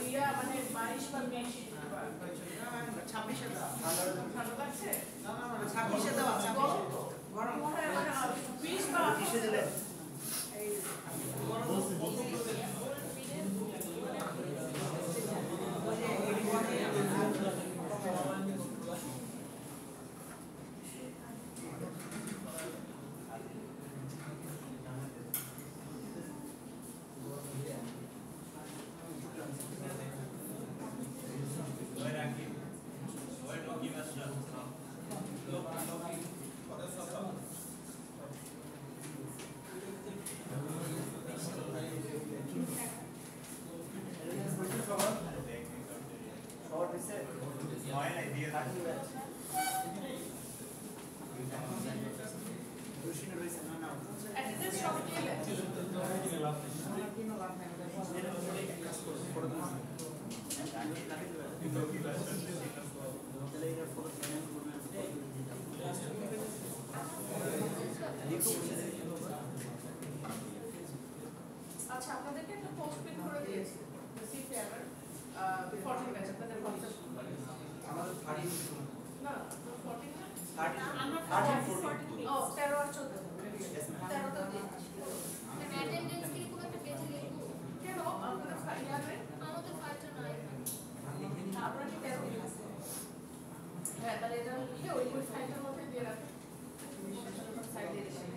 ইয়া মানে 22 বা 20 26 এ দাও ভালো লাগছে না 26 এ দাও গরম হয় মানে 20 বা 20 এ দিলে এই গরম আচ্ছা আপনাদেরকে একটা পোস্ট পিন করে দিয়েছি সিপিআর 14 ব্যাচ আপনাদের WhatsApp আমাদের 30 না 14 না 30 আমরা 14 ও 13 আর 14 13 তো দিয়েছি অ্যাটেন্ডেন্স কি কোনো একটা পেজে লিখবো কেন আপনাদের ফাইল আছে আমাদের ফাইলটা নাই আপনারা কি 13 দিয়েছেন হ্যাঁ তাহলে এটা লিখে ওই ফাইলটার মধ্যে দিয়ে রাখুন সাইডে রেখে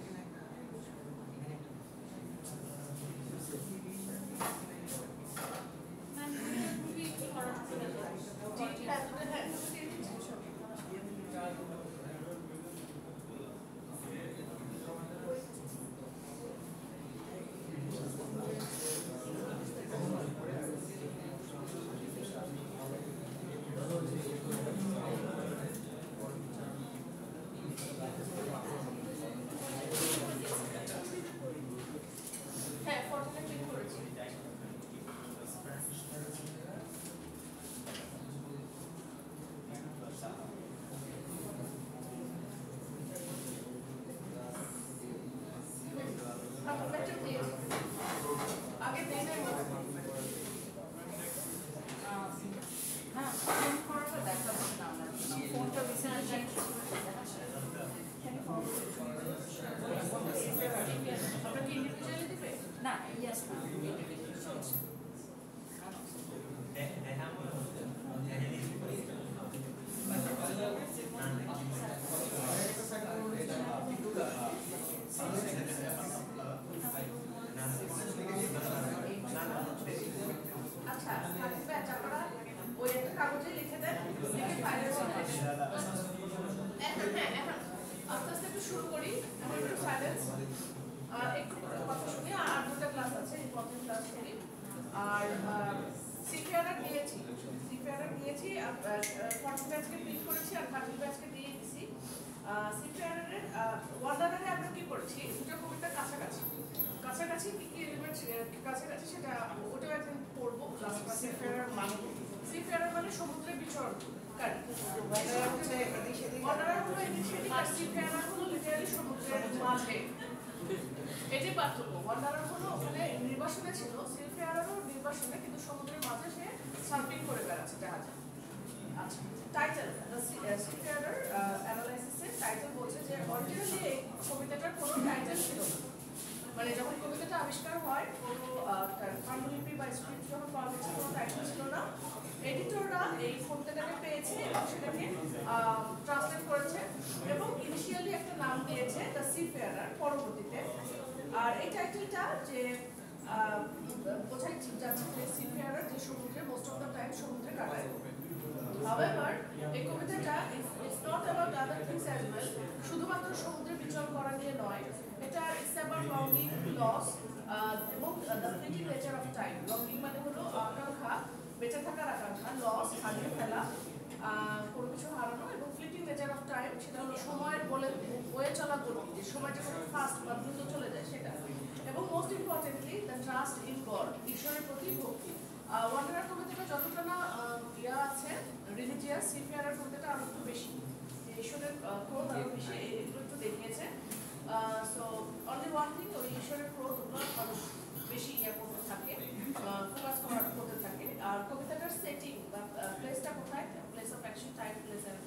action, time, place, and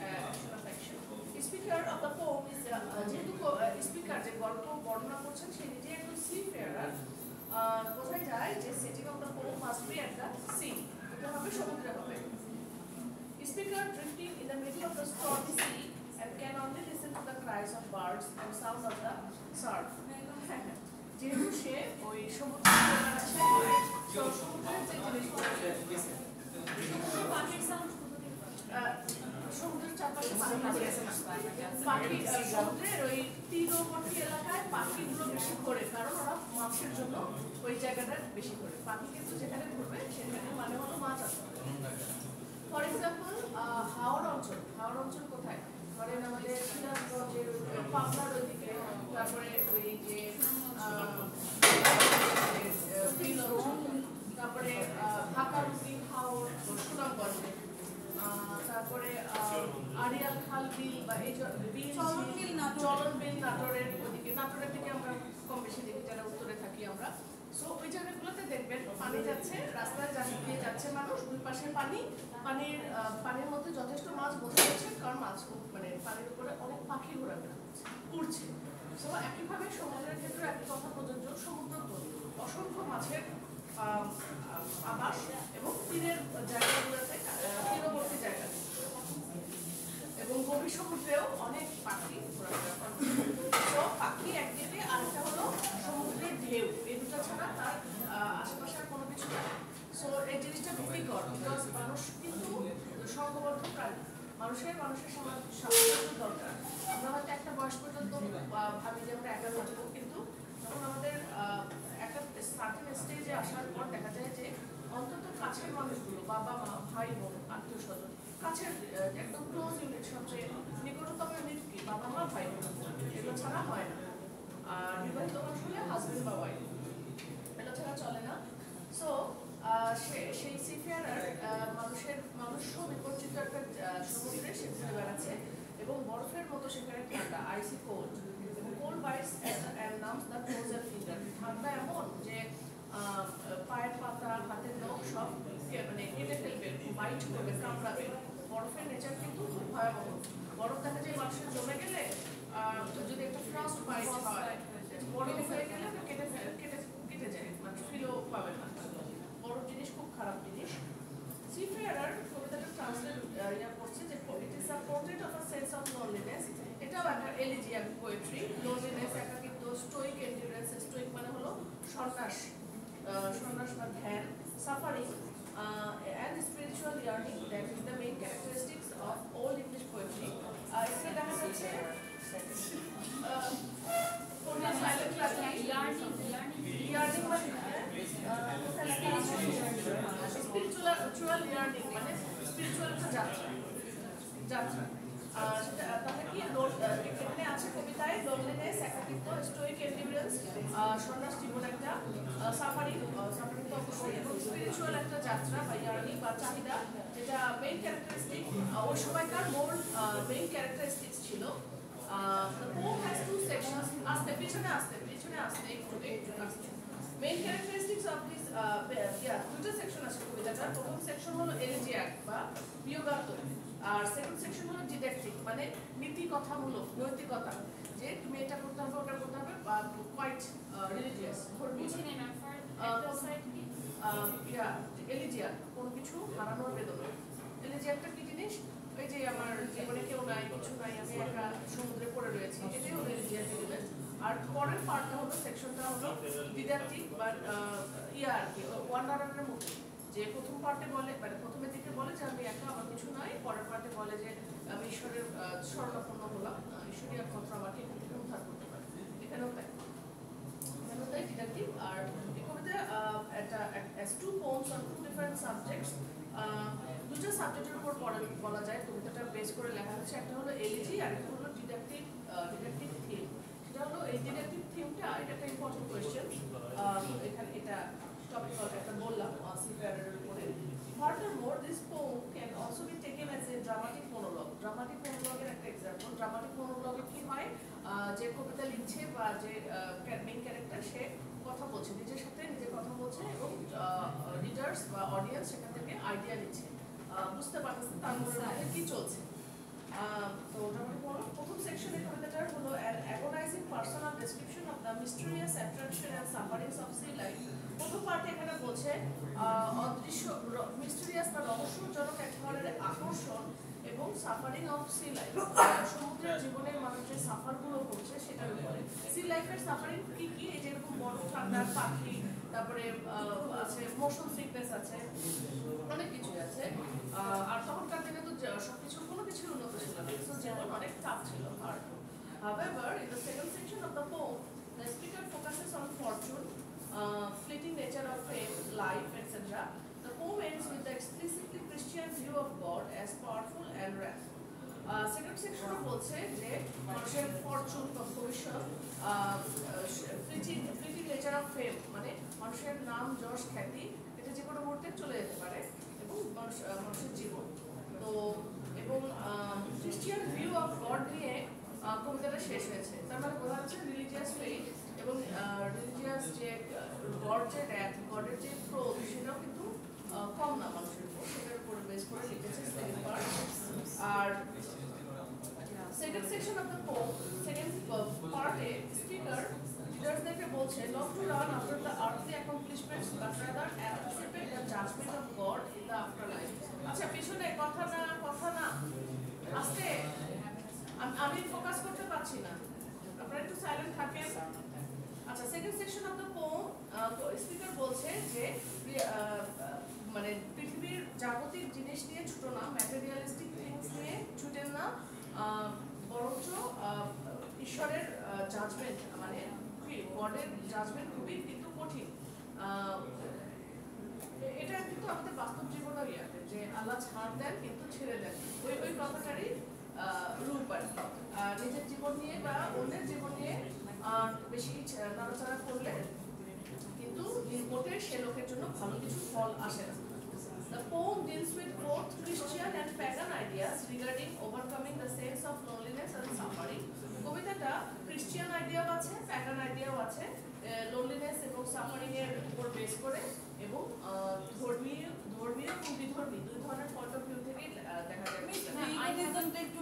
action of action. Speaker of the poem is যেহেতু স্পিকার যে গল্প বর্ণনা করছেন সে নিজে একজন seafarer, বোঝা যায় যে setting of the poem must be at the sea, এটা হবে সমুদ্রে হবে. Speaker drifting in the middle of the stormy sea and can only listen to the cries of birds and sound of the surf. যেহেতু সে ওই সমুদ্রে আছে সমুদ্রের যে সমুদ্রের চারপাশে পাখি সমুদ্রের ওই তীরবর্তী এলাকায় পাখিগুলো বেশি ঘোরে, কারণ ওরা মাছের জন্য ওই জায়গাটা বেশি ঘোরে. পাখি কিন্তু যেখানে ঘুরবে সেখানে মানে হলো মাছ আসবে. ফর এক্সাম্পল হাওড় অঞ্চল কোথায়? ধরেন আমাদের সিরাজগঞ্জের পাবনার ওইদিকে, তারপরে ওই যে তারপরে ঢাকার হাওড় সুনামগঞ্জে, তারপরে আড়িয়াল খাল বিল বা এই চলন বিল নাটোরের ওদিকে, নাটোরের দিকে আমরা কম বেশি দেখি যারা উত্তরে থাকি আমরা. সো ওই জায়গাগুলোতে দেখবেন পানি যাচ্ছে, রাস্তায় দিয়ে যাচ্ছে মানুষ, দুই পাশে পানির মধ্যে যথেষ্ট মাছ বোঝা যাচ্ছে, কারণ মাছ মানে পানির উপরে অনেক পাখি ঘোরাফেরা উড়ছে. সো একইভাবে সমুদ্রের ক্ষেত্রে একই কথা প্রযোজ্য. সমুদ্র তো অসংখ্য মাছের আবাস এবং তীরের জায়গাগুলোতে তীরবর্তী জায়গা এবং গভীর সমুদ্রেও অনেক পাখি ঘোরাফেরা করে. তো পাখি একদিকে, আরেকটা হলো সমুদ্রের ঢেউ, এই দুটো ছাড়া তার আশেপাশে আর কোনো কিছু নেই. সো এই জিনিসটা ভীতিকর, বিকজ মানুষ কিন্তু সংঘবদ্ধ প্রাণী, মানুষের সামঞ্জস্য দরকার. আমরা হয়তো একটা বয়স পর্যন্ত ভাবি যে আমরা একা থাকবো, কিন্তু যখন আমাদের একটা সার্টেন স্টেজে আসার পর দেখা যায় যে অন্তত কাছের মানুষগুলো, বাবা মা, ভাই বোন, আত্মীয় স্বজন, কাছের একদম ক্লোজ ইউনিট, সবচেয়ে নিকটতম ইউনিট কি বাবা মা, ভাই বোন, এগুলো ছাড়া হয় না. আর বিবাহিত মানুষ হলে হাজবেন্ড বা ওয়াইফ, এগুলো ছাড়া চলে না. সো সেই সিফেয়ারার মানুষ বিপর্যিত একটা সমুদ্রে সে ঘুরে বেড়াচ্ছে এবং বরফের মতো সেখানে ঠান্ডা, আইসি কোল্ড, এবং cold bites and numbs the toes and finger. ঠান্ডা এমন যে পায়ের পাতা, হাতের নখ সব মানে কেটে ফেলবে, বাইট করবে, কামড়াবে. বরফের নেচার কিন্তু খুব ভয়াবহ. বরফ দেখা যায় মানুষের জমে গেলে, যদি একটা ফ্রস্ট বাইট হয়, বরফ হয়ে গেলে কেটে যায়, মানে ফিলও পাবে না. বড় জিনিস খুব খারাপ জিনিস. সিফেয়ারার কবিতাটা ট্রান্সলেট করছে যে it is a portrait of a sense of loneliness. এটাও একটা এলিজিয়াক পোয়েট্রি. লোনলিনেস, একাকিত্ব, স্টোইক এন্ডিউরেন্স. স্টোইক মানে হলো সন্ন্যাস বা ধ্যান. Suffering and spiritual yearning, that is the main characteristics of old English poetry. এখানে দেখা যাচ্ছে কোনটা সাইলেন্ট লাগলে ইয়ার্নিং মানে স্পিরিচুয়াল ইয়ার্নিং মানে স্পিরিচুয়াল একটা যাত্রা. তাহলে কি এখানে আছে কবিতায় লোনলিনেস, একাকিত্ব, স্টোইক এন্ডিউরেন্স, সন্ন্যাস জীবন একটা, সাফারিং তো অবশ্যই, এবং স্পিরিচুয়াল একটা যাত্রা বা ইয়ার্নিং বা চাহিদা, যেটা মেইন ক্যারেক্টারিস্টিক ওই সময়কার মেইন ক্যারেক্টারিস্টিক্স ছিল. The poem has two sections. পিছনে আসতে মেইন ক্যারেক্টারিস্টিক্স অফ দিস দুটো সেকশন আছে কবিতাটার. প্রথম সেকশন হলো এলিজিয়াক বা বিয়োগাত্মক, আর সেকেন্ড সেকশন হলো ডিডাকটিক মানে নীতি কথামূলক, নৈতিকতা, যে তুমি এটা করতে হবে, ওটা করতে হবে, বা কোয়াইট রিলিজিয়াস ধর্মীয়. এলিজিয়াক কোনো কিছু হারানোর বেদনা. এলিজিয়াকটা কি জিনিস? ওই যে আমার জীবনে কেউ নাই, কিছু নাই, আমি একা সমুদ্রে পড়ে রয়েছি, এটাই হলো এলিজিয়াক এলিমেন্ট. আর পরের পার্টটা হলো সেকশনটা হলো ডিডাকটিক বা আর কি ওয়ান্ডারারের মতো, যে প্রথম পার্টে বলে মানে প্রথমের দিকে বলে যে আমি একা, আমার কিছু নাই, পরের পার্টে বলে যে আমি ঈশ্বরের শরণাপন্ন হলাম, ঈশ্বরই একমাত্র আমাকে এখান থেকে উদ্ধার করতে পারে. এখানেও তাই ডিডাকটিভ. আর এই কবিতা একটা two poems on two different subjects, দুটো সাবজেক্টের উপর বলা যায় কবিতাটা বেস করে লেখা হচ্ছে. একটা হলো এলিজি আর একটা হলো ডিডাকটিভ থিম. সেটা হলো এই ডিডাকটিভ থিমটা, এটা একটা ইম্পর্টেন্ট কোয়েশ্চেন. এখানে এটা টপিক্যাল একটা বললাম সিফেয়ারের উপরে. Furthermore, this poem can also be taken as a dramatic monologue. Dramatic monologue এর একটা এক্সাম্পল. ড্রামাটিক মোনোলগে কি হয়, যে কবিতা লিখছে বা যে মেইন ক্যারেক্টার সে কথা বলছে, নিজের সাথে নিজে কথা বলছে এবং রিডার্স বা অডিয়েন্স সেখান থেকে আইডিয়া নিচ্ছে. বুঝতে পারতেছেন তার মধ্যে কি চলছে। তো ওটাকে বলো প্রথম সেকশনের কবিতাটার হলো an agonizing personal description of the mysterious attraction and sufferings of sea life। প্রথম পার্টে এখানে বলছে অদৃশ্য মিস্টেরিয়াস বা রহস্যজনক এক ধরনের আকর্ষণ এবং সাফারিং অফ সি লাইফ, সমুদ্রের জীবনে মানুষ যে সাফারগুলো করছে সেটার উপরে। সি লাইফের সাফারিং কি কি, এই যেরকম বড় ঠান্ডার পাখি, তারপরে আছে মোশন সিকনেস আছে, অনেক কিছুই আছে। আর তখনকার দিনে তো সবকিছু কোনো কিছুর উন্নত ছিল না, সো জীবন অনেক টাফ ছিল। আর however in the second section of the poem the speaker focuses on fortune, fleeting nature of fame, life, etc. The poem ends with the explicitly Christian view of God as powerful and wrath. Second সেকশনে বলছে যে মানুষের Fortune বা ভবিষ্যৎ, fleeting nature of fame মানে মানুষের নাম যশ খ্যাতি এটা যে কোনো মুহূর্তে চলে যেতে পারে, এবং মানুষের জীবন। তো এবং খ্রিস্টিয়ান ভিউ অফ গড নিয়ে কবিতাটা শেষ হয়েছে। তার মানে বোঝা যাচ্ছে রিলিজিয়াস ফেইথ এবং রিলিজিয়াস যে গডের যে ক্রোধ সেটাও কিন্তু কম না মানুষের উপর, সেটার উপর বেস করে লিখেছে সেকেন্ড পার্ট। আর second section of the poem, second পার্টে স্পিকার রিডার্সদেরকে বলছে not to run after the earthly accomplishments but rather anticipate the judgment of God in the afterlife। আচ্ছা পিছনে কথা না আস্তে, আমি ফোকাস করতে পারছি না, আপনারা একটু সাইলেন্ট থাকেন। আচ্ছা second section of the poem speaker বলছে যে মানে পৃথিবীর জাগতিক জিনিস নিয়ে ছুটো না, ম্যাটেরিয়ালিস্টিক থিংস নিয়ে ছুটেন না, বরঞ্চ ঈশ্বরের জাজমেন্ট মানে গডের জাজমেন্ট খুবই কিন্তু কঠিন। এটা কিন্তু আমাদের বাস্তব জীবনেও ইয়াতে যে আল্লাহ ছাড় দেন কিন্তু ছেড়ে দেন, ওই কথাটারই রূপ আর কি। নিজের জীবন নিয়ে বা অন্যের জীবন নিয়ে বেশি নাড়াচাড়া করলে কিন্তু রিপোর্টে সে লোকের জন্য ভালো কিছু ফল আসে না। The poem deals with both Christian and pagan ideas regarding overcoming the sense of loneliness and suffering. কবিতাটা ক্রিশ্চিয়ান আইডিয়াও আছে, প্যাগান আইডিয়াও আছে, লোনলিনেস এবং সাফারিং এর উপর বেস করে, এবং ধর্মীয় এবং বিধর্মী দুই ধরনের পয়েন্ট অফ ভিউ থেকে দেখা যায়। পেগানিজমটা একটু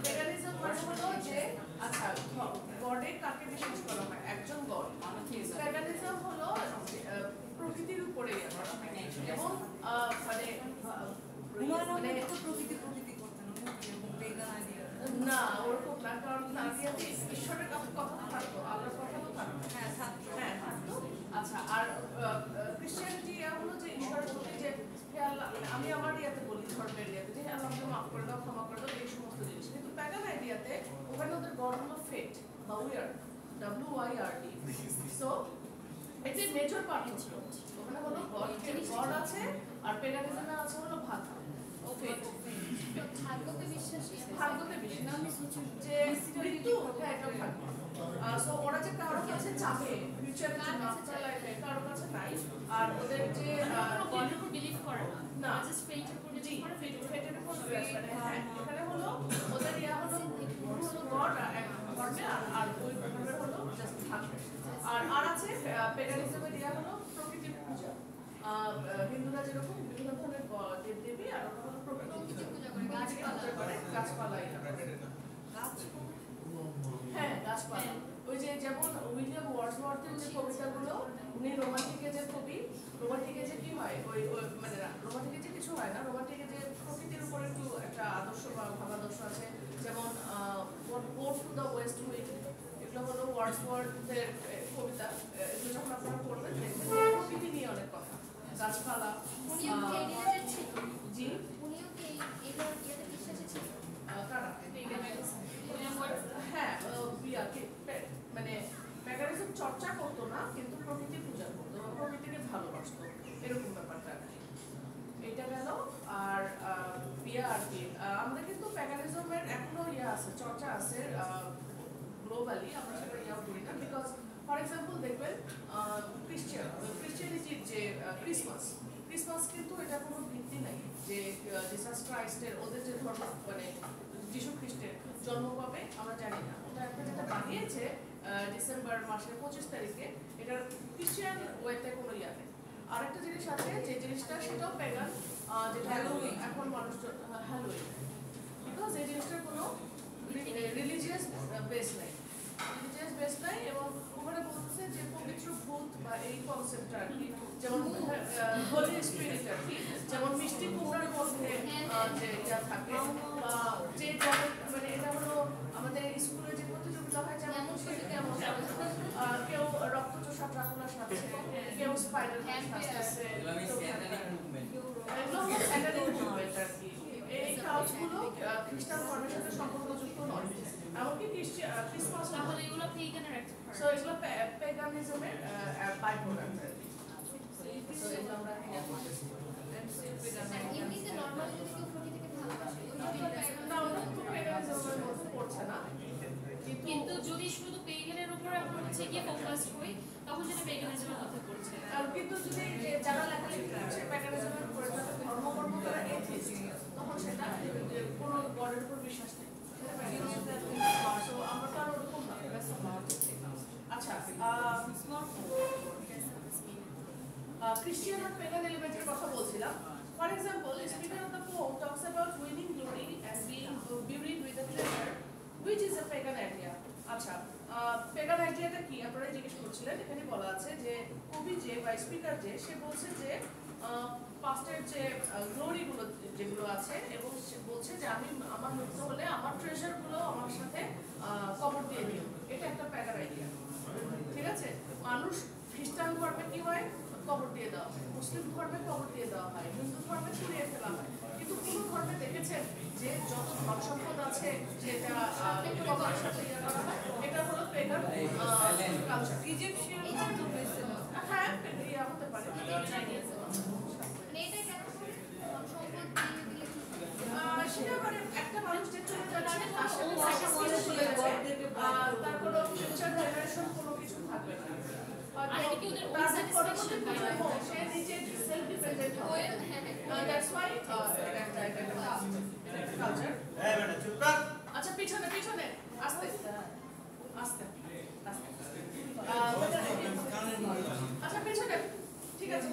পেগানিজম মানে হলো যে আচ্ছা গডে কাকে বিশ্বাস করা হয়, একজন গড। পেগানিজম হলো প্রকৃতির উপরে এবং মানে প্রকৃতি করতে না ওরকম না, কারণ নাজিয়াতে ঈশ্বরের কথা থাকতো, আল্লাহর কথা তো থাকতো, হ্যাঁ থাকতো। আচ্ছা আর ক্রিশ্চিয়ানিটি হলো যে ঈশ্বরের প্রতি যে হে আল্লাহ, আমি আমার ইয়াতে বলি ধর্মের ইয়াতে যে আল্লাহ আমাকে মাফ করে দাও, ক্ষমা করে দাও, এই সমস্ত জিনিস। কিন্তু প্যাগান আইডিয়াতে ওখানে ওদের গড হলো ফেট বা উইয়ার্ড, WYRD। সো এটি মেজর পার্ট ছিল, ওখানে হলো গড আছে আর পেগানিজমে আছে হলো ভাগ্য। ভাগ্যতে বিশ্বাস যে মৃত্যু, হ্যাঁ এটা ভাগ্য। সো ওরা যে কারো কাছে চাবে ফিউচারের জন্য, আফটার লাইফে কারো কাছে নাই, আর ওদের যে গডের উপর বিলিভ করে না, জাস্ট ফেটের উপর বিলিভ করে, ফেটের উপর মানে হ্যাঁ এখানে হলো ওদের ইয়া হলো গড এক ধর্মে, আর ওই ধর্মের হলো জাস্ট ভাগ্য। আর আছে পেগানিজমের ইয়া হলো প্রকৃতির পূজা। হিন্দুরা যেরকম বিভিন্ন ধরনের দেবদেবী, আর ওরা হলো প্রকৃতির পূজা করে, গাছপালা, হ্যাঁ গাছপালা। ওই যে যেমন উইলিয়াম ওয়ার্ডসওয়ার্থের যে কবিতাগুলো, উনি রোমান্টিকে যে কবি, রোমান্টিকে যে কি হয় ওই মানে রোমান্টিকে যে কিছু হয় না, রোমান্টিকে যে প্রকৃতির উপরে একটু একটা আদর্শ বা ভাবাদর্শ আছে, যেমন word to the west wind, এগুলো হলো ওয়ার্ডসওয়ার্থের কবিতা। এগুলো যখন আপনারা পড়বেন দেখবেন প্রকৃতি নিয়ে অনেক কথা, গাছপালা। জি হ্যাঁ মানে প্যাগানিজম চর্চা করতো না কিন্তু প্রকৃতি পূজা করতো, প্রকৃতিকে ভালোবাসতো, এরকম ব্যাপারটা এটা গেল। আর বিয়া আর কি আমরা কিন্তু প্যাগানিজমের এখনো ইয়া আছে, চর্চা আছে গ্লোবালি, আমরা সেটা ইয়াও করি না। বিকজ ফর এক্সাম্পল দেখবেন ক্রিশ্চিয়ানিটির যে ক্রিসমাস কিন্তু এটা কোনো ভিত্তি নাই যে জিসাস ক্রাইস্টের ওদের যে ধর্ম মানে যিশু খ্রিস্টের জন্ম কবে আমরা জানি না, ওটা একটা যেটা বানিয়েছে ডিসেম্বর মাসের 25 তারিখে, এটার ক্রিশ্চিয়ান ওয়েতে কোনো ইয়া নেই। আরেকটা জিনিস আছে যে জিনিসটা সেটাও প্যাগান, যেটা এখন মানুষ হ্যালোইন, বিকজ এই জিনিসটার কোনো রিলিজিয়াস বেস নাই, এবং ওখানে বলতেছে যে পবিত্র ভূত বা এই কনসেপ্টটা আর কি, যেমন হোলি স্পিরিট আর কি, যেমন মিষ্টি কুমড়ার মধ্যে যে ইয়া থাকে, বা যে মানে এটা হলো আমাদের স্কুলে যে প্রতিযোগিতা হয় যেমন কেমন কেউ রক্তচোষা ড্রাকুলা সাজছে, কেউ স্পাইডারম্যান সাজছে, এই কাজগুলো খ্রিস্টান ধর্মের সাথে সম্পর্কযুক্ত নয়, এমনকি ক্রিসমাস তাহলে এগুলো পেগানের একটা পার্ট, সো এগুলো পেগানিজমের বাই প্রোডাক্ট আর কি। সো এগুলো আমরা এমনিতে নরমালি যদি কেউ প্রকৃতিকে ভালোবাসে না, ওটা তো পেগানিজমের মধ্যে পড়ছে না, কিন্তু যদি শুধু পেগানের উপর আমরা হচ্ছে গিয়ে ফোকাস করি তখন সেটা পেগানিজমের মধ্যে পড়ছে। আর কিন্তু যদি যারা লেখালেখি করছে পেগানিজমের উপরে, যারা ধর্মকর্ম তারা এথিস্ট, তখন সেটা কোনো গডের উপর বিশ্বাস নেই, সো আমরা তো আর ওরকম না। আচ্ছা, Christian and pagan elemental কথা বলছিলাম। For example, speaker of the poem talks about winning glory and being buried with a treasure, which is a pagan idea. আচ্ছা, pagan আইডিয়াটা কি আপনারা জিজ্ঞেস করছিলেন। এখানে বলা আছে যে কবি যে বা স্পিকার যে সে বলছে যে পাস্টের যে গ্লোরি গুলো যেগুলো আছে, এবং সে বলছে যে আমি আমার মৃত্যু হলে আমার ট্রেজার গুলো আমার সাথে কবর দিয়ে দিও, এটা একটা প্যাগান আইডিয়া। ঠিক আছে, মানুষ খ্রিস্টান ধর্মে কি হয়, কবর দিয়ে দেওয়া হয়, মুসলিম ধর্মে কবর দিয়ে দেওয়া হয়, হিন্দু ধর্মে পুড়িয়ে ফেলা হয়, কিন্তু কোন ধর্মে দেখেছেন যে যত ধন সম্পদ আছে সেটা কবরের সাথে ইয়ে করা হয়? এটা হলো পেগান কালচার। ইজিপশিয়ান হ্যাঁ ইয়া হতে পারে, সেটা মানে একটা মানুষ যে চলে যাচ্ছে তার কোনো ফিউচার জেনারেশন কোনো কিছু থাকবে না, সে নিজে সেলফ ডিপেন্ডেন্ট হয়, দ্যাটস ওয়াই কালচার। আচ্ছা পিছনে পিছনে আস্তে আস্তে আস্তে, আচ্ছা পিছনে, ঠিক আছে।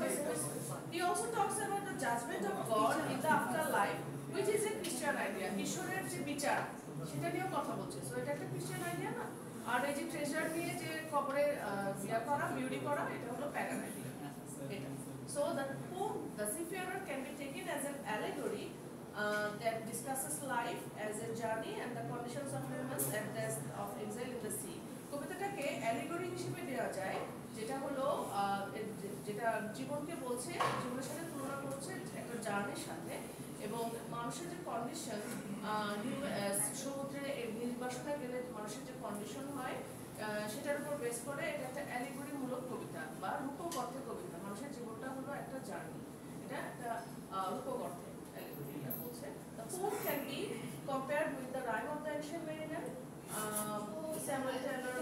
He also talks about the judgment of God in the afterlife, which is a Christian idea. ঈশ্বরের যে বিচার সেটা নিয়েও কথা বলছে, সো এটা একটা খ্রিস্টান আইডিয়া না। আর এই যে ট্রেজার নিয়ে যে কবরে ইয়া করা, বিউটি করা, এটা হলো প্যাগান আইডিয়া। এটা so the poem The Seafarer can be taken as an allegory that discusses life as a journey and the conditions of humans at the of exile in the sea. কবিতাটাকে allegory হিসেবে দেওয়া যায়, যেটা হলো যেটা জীবনকে বলছে, জীবনের সাথে তুলনা করছে একটা জার্নির সাথে, এবং মানুষের যে কন্ডিশন সমুদ্রে নির্বাসনে গেলে মানুষের যে কন্ডিশন হয় সেটার উপর বেস করে এটা একটা অ্যালিগরিমূলক কবিতা বা রূপক অর্থে কবিতা। মানুষের জীবনটা হলো একটা জার্নি, এটা একটা রূপক অর্থে অ্যালিগরিটা বলছে। The poem can be compared with the rhyme of the ancient mariner, Samuel Taylor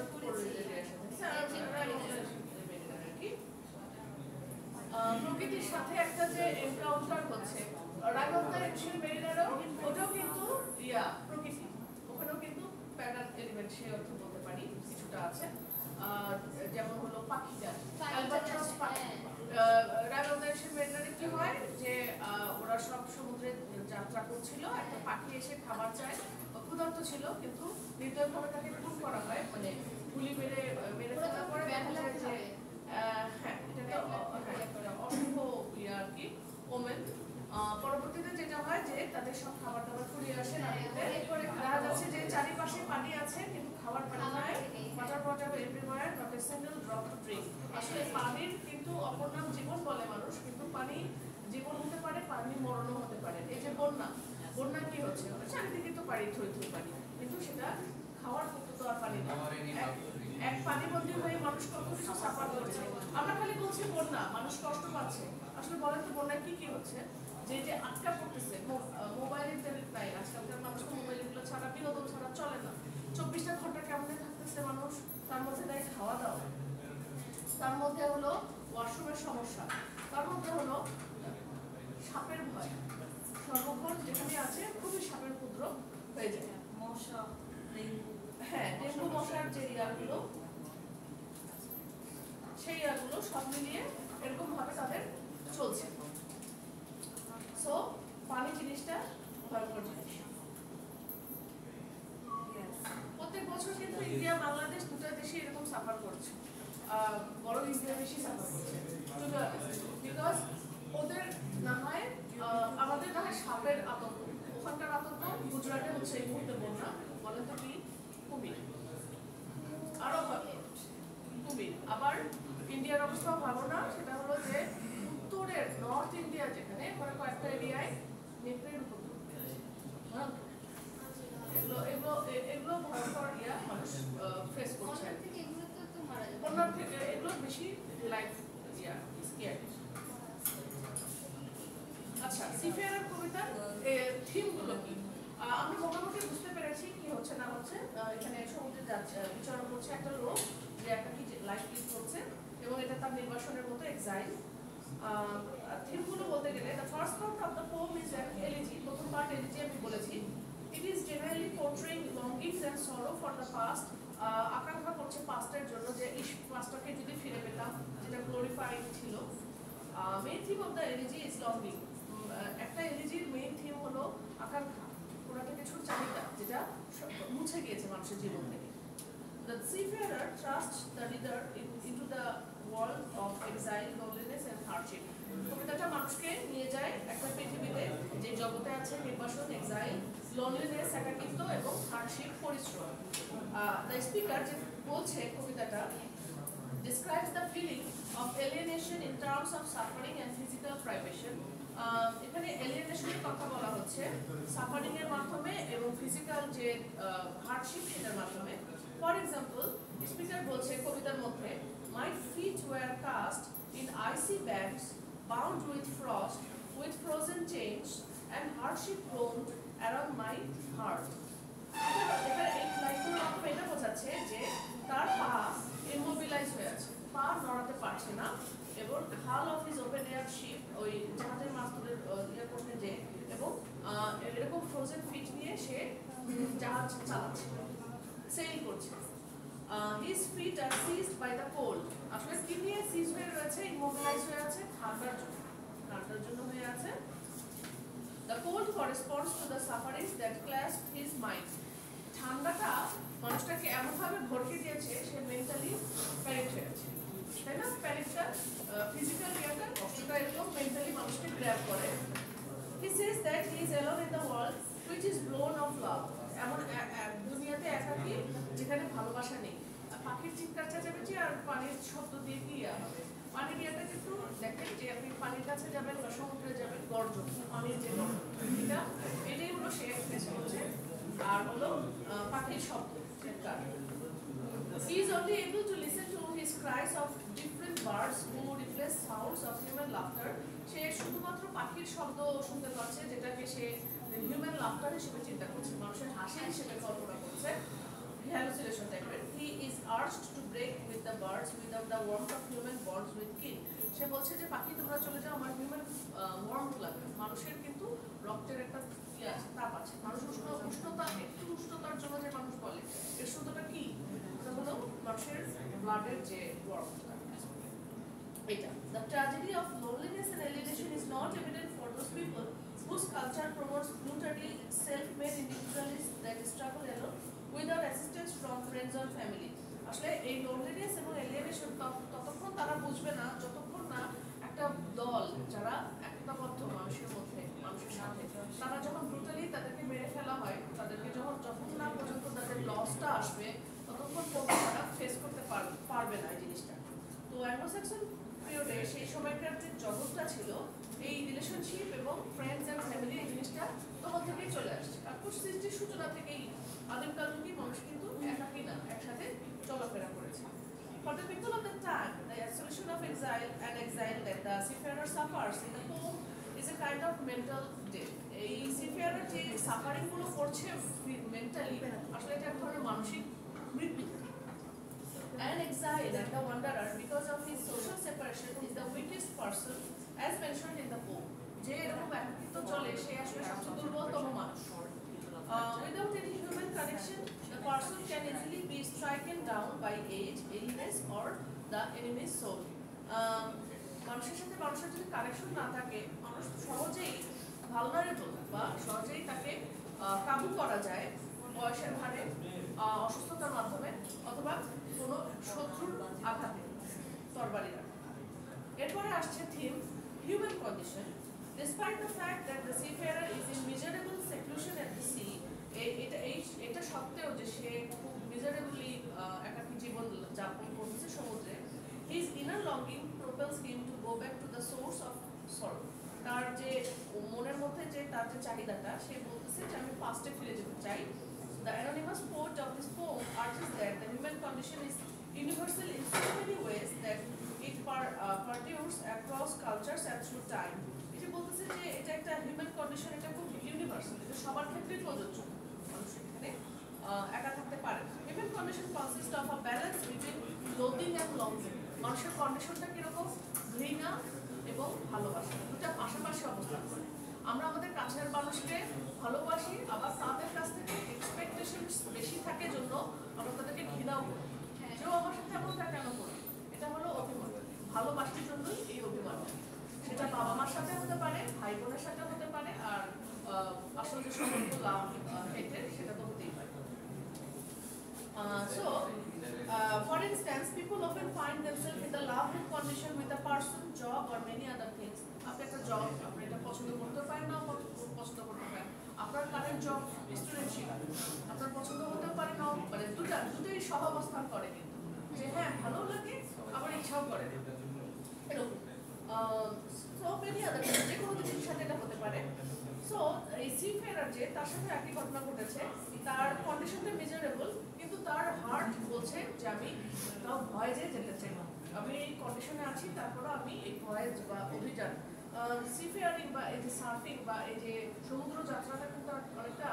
প্রকৃতির সাথে একটা যে এনকাউন্টার হচ্ছে, রাইম অফ দ্য এনশিয়েন্ট মেরিনারও ওটাও কিন্তু ইয়া প্রকৃতি, ওখানেও কিন্তু প্যাগান এলিমেন্ট সেই অর্থ বলতে পারি কিছুটা আছে। যেমন হলো পাখিটা, অ্যালবাট্রস পাখি, রাইম অফ দ্য এনশিয়েন্ট মেরিনারে কি হয় যে ওরা সব সমুদ্রে যাত্রা করছিল, একটা পাখি এসে খাবার চায়, ক্ষুধার্ত ছিল, কিন্তু নির্দয়ভাবে তাকে খুন করা হয়, মানে গুলি মেরে ফেলার পরে দেখা যায় যে হ্যাঁ এটা অশুভ ইয়ে আর কি ওমেন। পরবর্তীতে যেটা হয় যে তাদের সব খাবার দাবার ফুরিয়ে আসে, দেখা যাচ্ছে যে চারিপাশে পানি আছে কিন্তু খাবার পানি নাই, water bottle everywhere, not a single drop to drink. আসলে পানির কিন্তু অপর নাম জীবন বলে মানুষ, কিন্তু পানি জীবন হতে পারে, পানি মরণও হতে পারে। এই যে বন্যা, বন্যা কি হচ্ছে, চারিদিকে তো পানি থই থই পানি, কিন্তু সেটা খাওয়ার মতো তো আর পানি না। এক পানিবন্দী হয়ে মানুষ কত কিছু সাফার করছে, আমরা খালি বলছি বন্যা, মানুষ কষ্ট পাচ্ছে। আসলে বলেন তো বন্যায় কি কি হচ্ছে, যে আটকা পড়তেছে, মোবাইল ইন্টারনেট নাই, আজকালকার মানুষ তো মোবাইলগুলো ছাড়া বিনোদন ছাড়া চলে না, 24টা ঘন্টা কেমনে থাকতেছে মানুষ, তার মধ্যে দেয় খাওয়া দাওয়া, তার মধ্যে হলো ওয়াশরুমের সমস্যা, তার মধ্যে হলো সাপের ভয়, সর্বক্ষণ যেখানে আছে খুবই সাপের উপদ্রব হয়ে যায়, মশা, হ্যাঁ ডেঙ্গু মশার যে ইয়াগুলো, সেই ইয়াগুলো সব মিলিয়ে এরকম ভাবে তাদের চলছে। সো হচ্ছে এই মুহূর্তে বন্যা, বলেন তো কি? কুমির। আরো কুমির। আবার ইন্ডিয়ার অবস্থাও ভালো না, সেটা হলো যে উত্তরের নর্থ ইন্ডিয়া যেখানে কয়েকটা এরিয়ায় নেকড়ের উপদ্রব, এগুলো ভয়ঙ্কর মানুষ ফেস করছে। বন্যার থেকে এগুলো বেশি লাইফ স্কেয়ার। আচ্ছা, সিফেয়ারের কবিতার থিমগুলো কি? আমরা মোটামুটি বুঝতে পেরেছি কি হচ্ছে না হচ্ছে। এখানে সমুদ্রে যাচ্ছে, বিচরণ করছে একটা লোক, যে একটা কি লাইফ লিড করছে, এবং এটা তার নির্বাসনের মতো এক্সাইল। থিমগুলো বলতে গেলে the first part of the poem is an elegy. প্রথম পার্ট এলিজি আমি বলেছি। It is generally portraying longings and sorrow for the past. আকাঙ্ক্ষা করছে পাস্টের জন্য, যে এই পাস্টটাকে যদি ফিরে পেতাম, যেটা গ্লোরিফাইং ছিল। Main theme of the elegy is longing. একটা এলিজির মেইন থিম হলো আকাঙ্ক্ষা, কোনো একটা কিছুর চাহিদা যেটা মুছে গিয়েছে মানুষের জীবন থেকে। The seafarer trusts the reader into the world of exile, loneliness and hardship. কবিতাটা মানুষকে নিয়ে যায় একটা পৃথিবীতে যে জগতে আছে নির্বাসন, এক্সাইল, লোনলিনেস, একাকিত্ব এবং হার্ডশিপ, পরিশ্রম। The speaker যে বলছে কবিতাটা describes the feeling of alienation in terms of suffering and physical privation. এখানে এলিয়েনেশনের কথা বলা হচ্ছে সাফারিং এর মাধ্যমে এবং ফিজিক্যাল যে হার্ডশিপ সেটার মাধ্যমে। ফর এক্সাম্পল, স্পিকার বলছে কবিতার মধ্যে, my feet were cast in icy bags bound with frost with frozen change and hardship roamed around my heart. এখানে এই লাইনগুলোর মাধ্যমে এটা বোঝাচ্ছে যে তার পা ইমোবিলাইজ হয়ে আছে, পা নড়াতে পারছে না, এবং hull of his open air ship, ওই জাহাজের মাস্তুলের ইয়ে করতে যে, এবং এরকম ফ্রোজেন ফিট নিয়ে সে জাহাজ চালাচ্ছে, সেল করছে। His feet are seized by the cold. আসলে কি নিয়ে সিজ হয়ে রয়েছে, ইমোবিলাইজ হয়ে আছে? ঠান্ডার জন্য হয়ে আছে। The cold corresponds to the sufferings that clasp his mind. ঠান্ডাটা মানুষটাকে এমনভাবে ভরকে দিয়েছে, সে মেন্টালি প্যানিক হয়ে আছে, তাই না? প্যানিকটা ফিজিক্যাল ইয়াটা, কষ্টটা এরকম মেন্টালি মানুষকে গ্র্যাব করে। He says that he is alone in the world which is blown of love. এমন দুনিয়াতে একাকী যেখানে ভালোবাসা নেই। পাখির চিৎকার চেঁচামেচি আর পানির শব্দ দিয়ে কি হবে? পানির ইয়াটা কিন্তু দেখেন যে আপনি পানির কাছে যাবেন বা সমুদ্রে যাবেন, গর্জন, পানির যে গর্জন, এটাই হলো সে ফেস করছে। আর হলো পাখির শব্দ, চিৎকার। He is only able to listen to his cries of different birds who replace sounds of human laughter. সে শুধুমাত্র পাখির শব্দ শুনতে পাচ্ছে, যেটাকে সে হিউম্যান লাফটার হিসেবে চিন্তা করছে, মানুষের হাসি হিসেবে কল্পনা করছে, হ্যালুসিনেশন টাইপের। He is urged to break with the birds without the warmth of human bonds with kin. সে বলছে যে পাখি তোমরা চলে যাও, আমার হিউম্যান ওয়ার্মথ লাগবে। মানুষের কিন্তু রক্তের একটা ইয়ে আছে, তাপ আছে। মানুষ উষ্ণতা, একটু উষ্ণতার জন্য যে মানুষ বলে, এর শুদ্ধটা কি? এটা হলো মানুষের ব্লাডের যে ওয়ার্মথটা। এটা the tragedy of loneliness and alienation is not evident for those people whose culture promotes brutally self-made individualists that struggle alone without assistance from friends or family. আসলে এই লোনলিনেস এবং এলিয়েনেশন ততক্ষণ তারা বুঝবে না যতক্ষণ না একটা দল যারা একতাবদ্ধ মানুষের মধ্যে, মানুষের সাথে, তারা যখন ব্রুটালি তাদেরকে মেরে ফেলা হয়, তাদেরকে যখন না পর্যন্ত তাদের লসটা আসবে, ততক্ষণ পর্যন্ত তারা ফেস করতে পারবে না এই জিনিসটা। তো অ্যাংলো-স্যাক্সন পিরিয়ডে সেই সময়কার যে জগৎটা ছিল, এই রিলেশনশিপ এবং ফ্রেন্ডস অ্যান্ড ফ্যামিলি, এই জিনিসটা তখন থেকেই চলে আসছে। তারপর সৃষ্টির সূচনা থেকেই আদিমকাল থেকেই মানুষ কিন্তু একাকী না, একসাথে চলাফেরা করেছে। For the people of the time, the isolation of exile and exile that the seafarer suffers in the poem is a kind of mental death. এই seafarer যে সাফারিং গুলো করছে মেন্টালি, আসলে এটা এক ধরনের মানসিক মৃত্যু। An exile and the wanderer, because of his social separation, is the weakest person, as mentioned in the poem. যে এরকম একাকিত্ব চলে, সে আসলে সবচেয়ে দুর্বলতম মানুষ। Without any human connection, the person can easily be stricken down by age, illness, or the enemy's soul. মানুষের সাথে মানুষের যদি কানেকশন না থাকে, মানুষ সহজেই ভালনারেবল বা সহজেই তাকে কাবু করা যায় বয়সের ভারে, অসুস্থতার মাধ্যমে, অথবা কোনো শত্রুর আঘাতে, তরবারির আঘাতে। এরপরে আসছে theme human condition. Despite the fact that the seafarer is in miserable seclusion at the sea, এটা সত্ত্বেও যে সে খুব মিজারেবলি একাকী জীবন যাপন করছে সমুদ্রে, his inner longing propels him to go back to the source of sorrow. তার যে মনের মধ্যে যে তার যে চাহিদাটা, সে বলতেছে যে আমি পাস্টে ফিরে যেতে চাই। The anonymous poet of this poem urges that the human condition is universal in so many ways that it perdures across cultures and through time. এটা বলতেছে যে এটা একটা হিউম্যান কন্ডিশন, এটা খুব ইউনিভার্সাল, এটা সবার ক্ষেত্রেই প্রযোজ্য। মানুষ এখানে একা থাকতে পারে। Human condition consist of a balance between loathing and longing. মানুষের কন্ডিশনটা কিরকম? ঘৃণা এবং ভালোবাসা দুটা পাশাপাশি অবস্থান করে। আমরা আমাদের কাছের মানুষকে ভালোবাসি, আবার তাদের কাছ থেকে এক্সপেকটেশন বেশি থাকে জন্য আমরা তাদেরকে ঘৃণাও করি। কেউ আমার সাথে এমনটা কেন করি? এটা হলো অভিমান। ভালোবাসার জন্যই এই অভিমান। সেটা বাবা মার সাথে হতে পারে, ভাই বোনের সাথে হতে পারে, আর আসলে যে সম্পর্ক লাভ হেটের সেটা তো হতেই পারে। So, for instance, people often find themselves in the loving condition with a person, job, or many other things. আপনি একটা জব, আপনি এটা পছন্দ করতে পারেন না পছন্দ করতে পারেন। আপনার কারেন্ট জব স্টুডেন্টশিপ, আপনার পছন্দ হতে পারে না, মানে দুটোই সহাবস্থান করে কিন্তু, যে হ্যাঁ ভালো লাগে আবার ইচ্ছাও করে এরকম। সো মেনি আদার যে কোনো কিছুর সাথে এটা হতে পারে। সো এই সিফেরার যে তার সাথে একই ঘটনা ঘটেছে, তার কন্ডিশনটা মেজারেবল, কিন্তু তার হার্ট বলছে যে আমি তাও ভয় যেতে চাই, আমি এই কন্ডিশনে আছি, তারপরে আমি এই ভয়েস বা অভিযান সিফেয়ারিং বা এই যে সার্ফিং বা এই যে সমুদ্র যাত্রাটা কিন্তু অনেকটা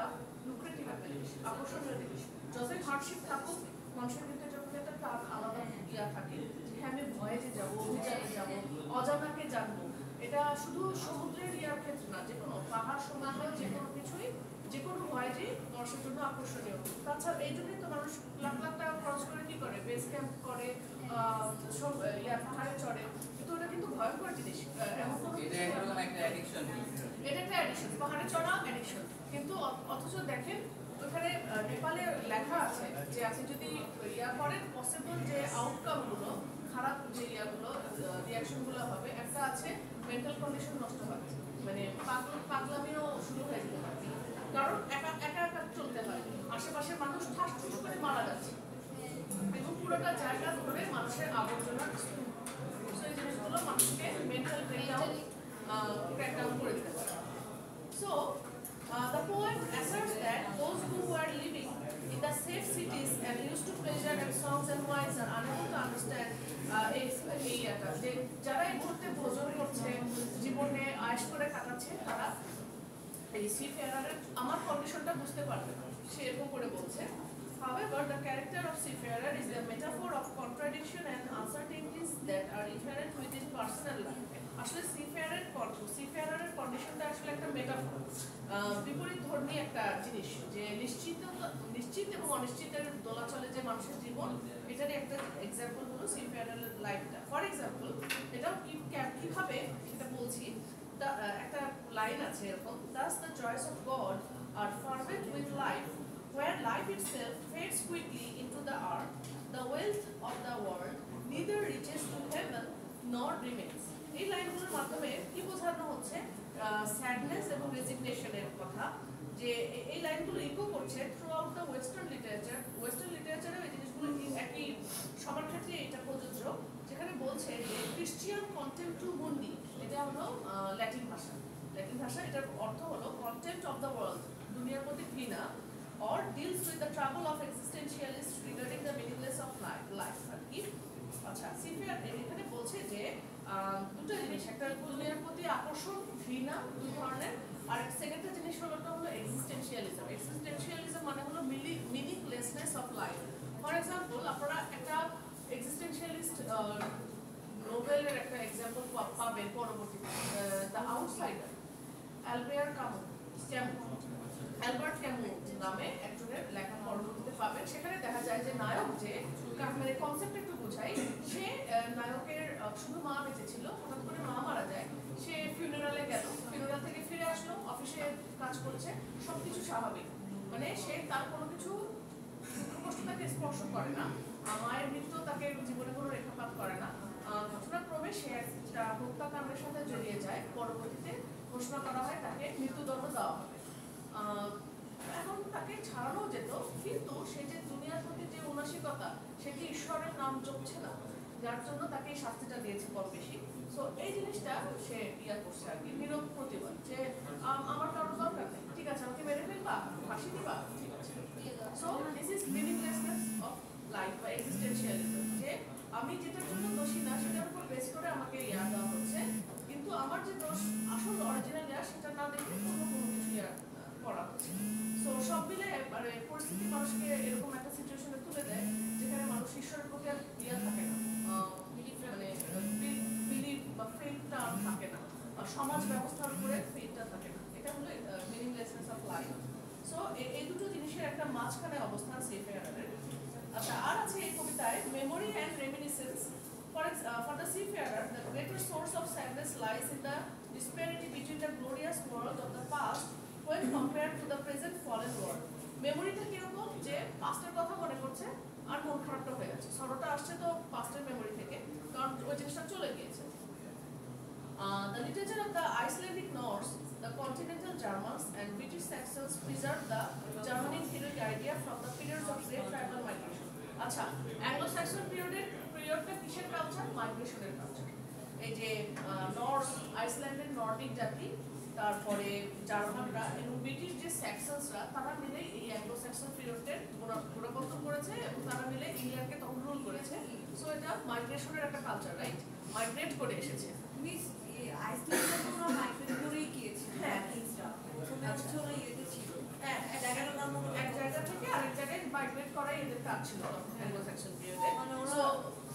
লুক্রেটিভ একটা জিনিস, আকর্ষণীয় জিনিস। যতই হার্ডশিপ থাকুক, মানুষের ভিতরে যখন একটা তার আলাদা ইয়া থাকে যে হ্যাঁ আমি ভয়েসে যাবো, অভিযানে যাবো, অজানাকে জানবো। এটা শুধু সমুদ্রের ইয়ার ক্ষেত্রে না, যে কোনো পাহাড় সমুদ্র যে কোনো কিছুই, যে কোনো ভয়েসই মানুষের জন্য আকর্ষণীয়। তাছাড়া এই জন্যই তো মানুষ লাখ লাখ টাকা খরচ করে কি করে, বেস ক্যাম্প করে, সব পাহাড়ে চড়ে, কিন্তু ওটা কিন্তু ভয়ঙ্কর জিনিস। এটা একটা অ্যাডিকশন, পাহাড়ে চড়া অ্যাডিকশন। কিন্তু অথচ দেখেন ওখানে নেপালে লেখা আছে যে আপনি যদি ইয়া করেন, পসিবল যে আউটকামগুলো, খারাপ যে ইয়াগুলো রিয়াকশনগুলো হবে, একটা আছে মেন্টাল কন্ডিশন নষ্ট হবে, মানে পাগলামিও শুরু হয়ে যেতে পারে, কারণ একা একা চলতে হয়, আশেপাশের মানুষ ঠাস ঠুস করে মারা যাচ্ছে এবং পুরোটা জায়গা ধরে মানুষের আবর্জনা, সেই জিনিসগুলো মানুষকে মেন্টাল ব্রেকডাউন করে দিতে পারে। So the poem asserts that those who were living in the safe cities and used to pleasure and songs and wines are unable to understand যে যারা এই মুহূর্তে ভোজন করছে, জীবনে আয়েশ করে কাটাচ্ছে, তারা এই সিফেয়ারের আমার কন্ডিশনটা বুঝতে পারবে না, সে এরকম করে বলছে। However, the character of seafarer is a metaphor of contradiction and uncertainties that are inherent within personal life. আসলে সিফেয়ারের কন্ডিশনটা আসলে একটা মেটাফর, বিপরীত ধর্মী একটা জিনিস, যে নিশ্চিত এবং অনিশ্চিতের দোলাচলে যে মানুষের জীবন, এটারই একটা এক্সাম্পল হলো সিফেয়ারের লাইফটা। ফর এক্সাম্পল, এটাও কিভাবে সেটা বলছি, একটা লাইন আছে এরকম, thus the joys of God are fervent with life, where life itself fades quickly into the earth, the wealth of the world neither reaches to heaven nor remains. এই লাইনগুলোর মাধ্যমে কি বোঝানো হচ্ছে? স্যাডনেস এবং রেজিগনেশনের কথা, যে এই লাইনগুলো ইকো করছে থ্রু আউট দ্য ওয়েস্টার্ন লিটারেচারে এই জিনিসগুলো একই, সবার ক্ষেত্রে এটা প্রযোজ্য, যেখানে বলছে যে ক্রিশ্চিয়ান কন্টেম্পটু মুন্ডি, এটা হলো ল্যাটিন ভাষা, এটার অর্থ হলো কন্টেম্পট অফ দ্য ওয়ার্ল্ড, দুনিয়ার প্রতি ঘৃণা, or deals with the trouble of existentialists regarding the meaningless of life আর কি। আচ্ছা, সিফেয়ার এখানে বলছে যে দুটো জিনিস, একটা দুনিয়ার প্রতি আকর্ষণ, ঘৃণা, দুই ধরনের, আর সেকেন্ডটা জিনিস হলো এক্সিস্টেনশিয়ালিজম মানে হলো মিনিংলেসনেস অফ লাইফ। ফর এক্সাম্পল, আপনারা একটা এক্সিস্টেনশিয়ালিস্ট নোবেলের একটা এক্সাম্পল পাবেন পরবর্তীতে, দ্য আউটসাইডার, অ্যালবার্ট ক্যামু নামে একজনের লেখা পরবর্তীতে পাবেন। সেখানে দেখা যায় যে নায়ক, যে মানে কনসেপ্ট একটু বোঝাই, সে নায়কের শুধু মা বেঁচে ছিল, হঠাৎ করে মা মারা যায়, সে ফিউনারালে গেল, ফিউনারাল থেকে ফিরে আসলো, অফিসে কাজ করছে, সবকিছু স্বাভাবিক, মানে সে তার কোনো কিছু কষ্ট তাকে স্পর্শ করে না, মায়ের মৃত্যু তাকে জীবনে কোনো রেখাপাত করে না। ঘটনাক্রমে সে একটা হত্যাকাণ্ডের সাথে জড়িয়ে যায়, পরবর্তীতে ঘোষণা করা হয় তাকে মৃত্যুদণ্ড দেওয়া হবে। এখন তাকে ছাড়ানো যেত, কিন্তু সে যে দুনিয়ার প্রতি যে উন্নাসিকতা, সেটি ঈশ্বরের নাম জপছে না, যার জন্য তাকে এই শাস্তিটা দিয়েছে কম বেশি। সো এই জিনিসটা সে করছে আর কি, বিরোধ প্রতিবাদ, যে আমার কারোর দরকার নেই, ঠিক আছে আমাকে মেরে ফেলবা, ফাঁসি দিবা, ঠিক আছে। So this is meaninglessness of life বা এক্সিস্টেন্সিয়ালিজম, যে আমি যেটার জন্য দোষী না সেটার উপর বেস করে আমাকে দেওয়া হচ্ছে, কিন্তু আমার যে দোষ আসল অরিজিনাল সেটা না দেখে কোনো কিছু করা হচ্ছে। সো সব মিলে মানে পরিস্থিতি মানুষকে এরকম একটা সিচুয়েশনে তুলে দেয় যেখানে মানুষ ঈশ্বরের প্রতি আর থাকে না, মানে বিলিভ বা ফেথটা থাকে না, সমাজ ব্যবস্থার উপরে ফেথটা থাকে না। এটা হলো মিনিংলেসনেস অফ লাইফ। সো এই দুটো জিনিসের একটা মাঝখানে অবস্থান সিফেয়ারের। আচ্ছা, আর আছে এই কবিতায় memory and reminiscence. For the seafarer, the greater source of sadness lies in the disparity between the glorious world of the past when compared to the present fallen world. মেমোরিটা কিরকম, যে পাস্টের কথা মনে করছে আর মন খারাপটা হয়ে যাচ্ছে, সরোটা আসছে তো পাস্টের মেমোরি থেকে, কারণ ওই জিনিসটা চলে গিয়েছে। The literature of the Icelandic Norse, the continental Germans and British Saxons preserved the Germanic heroic idea from the periods of great tribal migration. আচ্ছা, অ্যাংলো-স্যাক্সন পিরিয়ডটা কিসের কালচার? মাইগ্রেশনের কালচার। এই যে নর্স, আইসল্যান্ডের নর্ডিক জাতি, তারপরে জার্মানরা এবং ব্রিটিশ যে স্যাক্সনসরা, তারা মিলে এই অ্যাংলো-স্যাক্সন পিরিয়ডের পুনরাবর্তন করেছে এবং তারা মিলে ইংল্যান্ডকে তখন রুল করেছে। সো এটা মাইগ্রেশনের একটা কালচার, রাইট? মাইগ্রেট করে এসেছে। আইসল্যান্ডে পুরো মাইগ্রেট করেই গিয়েছে। হ্যাঁ, হ্যাঁ, এক জায়গা থেকে আরেক জায়গায় মাইগ্রেট করাই এদের কাজ ছিল অ্যাংলো-স্যাক্সন পিরিয়ডে। মানে ওরা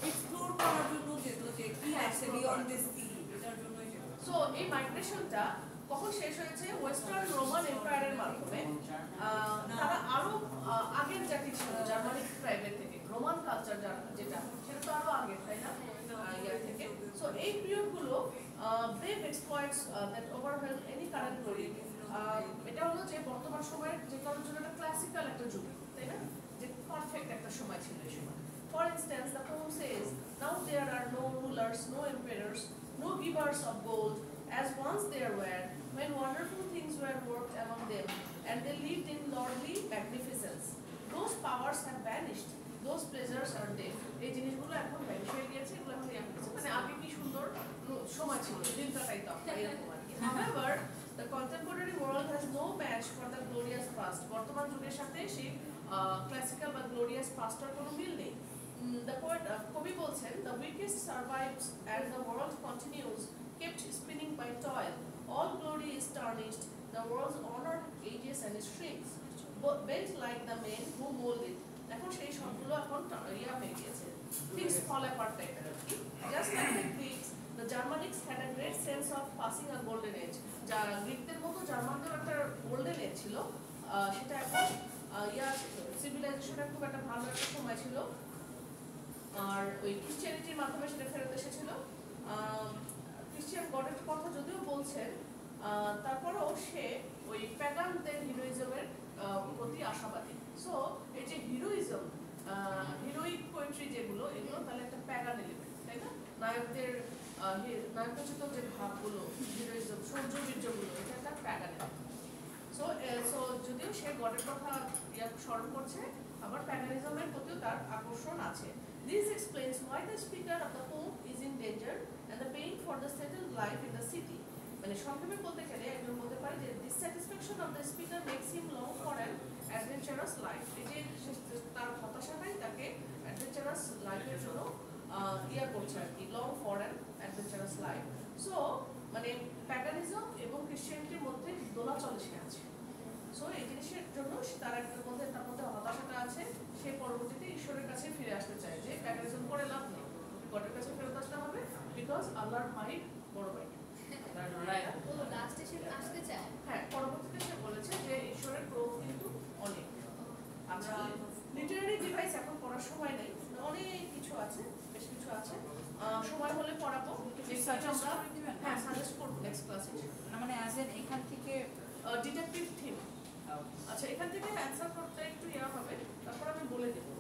এক্সপ্লোর করার জন্য যেত, যে কি আছে বিয়ন্ড দিস সি, এটার জন্যই যেত। সো এই মাইগ্রেশনটা কখন শেষ হয়েছে? ওয়েস্টার্ন রোমান এম্পায়ারের মাধ্যমে। তারা আরো আগের জাতি ছিল জার্মানিক ট্রাইবের থেকে, রোমান কালচার যেটা, সেটা তো আরো আগের, তাই না? ইয়ার থেকে। সো এই পিরিয়ডগুলো brave exploits that overwhelm any current glory. এটা হলো যে বর্তমান সময়ের যে কারোর জন্য একটা ক্লাসিক্যাল একটা যুগ, তাই না? যে পারফেক্ট একটা সময় ছিল এই সময়। For instance, the poem says, now there are no rulers, no emperors, no givers of gold, as once there were, when wonderful things were worked among them, and they lived in lordly magnificence. Those powers have vanished, those pleasures are dead. এই জিনিসগুলো এখন vanish হয়ে গিয়েছে, এগুলো এখন মানে আগে কি সুন্দর সময় ছিল, দিন কাটাইতাম এরকম আর কি। However, the contemporary world has no match for the glorious past. বর্তমান যুগের সাথে সেই ক্লাসিক্যাল বা গ্লোরিয়াস পাস্টের কোনো মিল নেই। The poet কবি বলছেন, the weakest survives and the world continues, kept spinning by toil. All glory is tarnished, the world's honor ages and shrinks, bent like the men who mold it. এখন সেই সবগুলো এখন হয়ে গিয়েছে, things fall apart টাইপের আর কি। Just like the Greeks, the Germanics had a great sense of passing a golden age. যা গ্রিকদের মতো জার্মানদের একটা গোল্ডেন এজ ছিল, সেটা এখন সিভিলাইজেশনের খুব একটা ভালো একটা সময় ছিল। আর ওই ক্রিশ্চিয়ানিটির মাধ্যমে সেটা ফেরত এসেছিল। ক্রিশ্চিয়ান গডের কথা যদিও বলছেন, তারপরেও সে ওই প্যাগানদের হিরোইজমের প্রতি আশাবাদী। সো এই যে হিরোইজম, হিরোইক পোয়েট্রি যেগুলো, এগুলো তাহলে একটা প্যাগান এলিমেন্ট, তাই না? নায়কদের নায়কোচিত যে ভাবগুলো, হিরোইজম, সৌর্যবীর্যগুলো, এটা একটা প্যাগান এলিমেন্ট। সো যদিও সে গডের কথা স্মরণ করছে, আবার প্যাগানিজমের প্রতিও তার আকর্ষণ আছে। This explains why the speaker of the poem is in danger and the paying for the settled life in the city. মানে সংক্ষেপে বলতে গেলে একজন বলতে পারে যে dissatisfaction of the speaker makes him long for an adventurous life. এই যে তার হতাশাটাই তাকে adventurous লাইফের জন্য করছে আর কি, long for an adventurous life. So মানে প্যাগানিজম এবং ক্রিশ্চিয়ানিটির মধ্যে দোলাচলে সে আছে। সো এই জিনিসের জন্য তার মধ্যে হতাশাটা আছে। সে পরবর্তীতে ঈশ্বরের কাছে ফিরে আসতে চায়, যে প্যাগানিজম করে লাভ নেই, গডের কাছে ফেরত আসতে হবে, বিকজ আল্লাহর ভাই বড় ভাই। হ্যাঁ, পরবর্তীতে সে বলেছে যে ঈশ্বরের গ্রোথ কিন্তু অনেক। আচ্ছা, লিটারারি ডিভাইস এখন পড়ার সময় নেই, অনেক কিছু আছে, বেশ কিছু আছে, সময় হলে পড়াবো। হ্যাঁ, সাজেস্ট করবো নেক্সট ক্লাসে। মানে এখান থেকে ডিটেকটিভ থিম। আচ্ছা, এখান থেকে অ্যান্সার করতে একটু হবে, তারপর আমি বলে দেবো।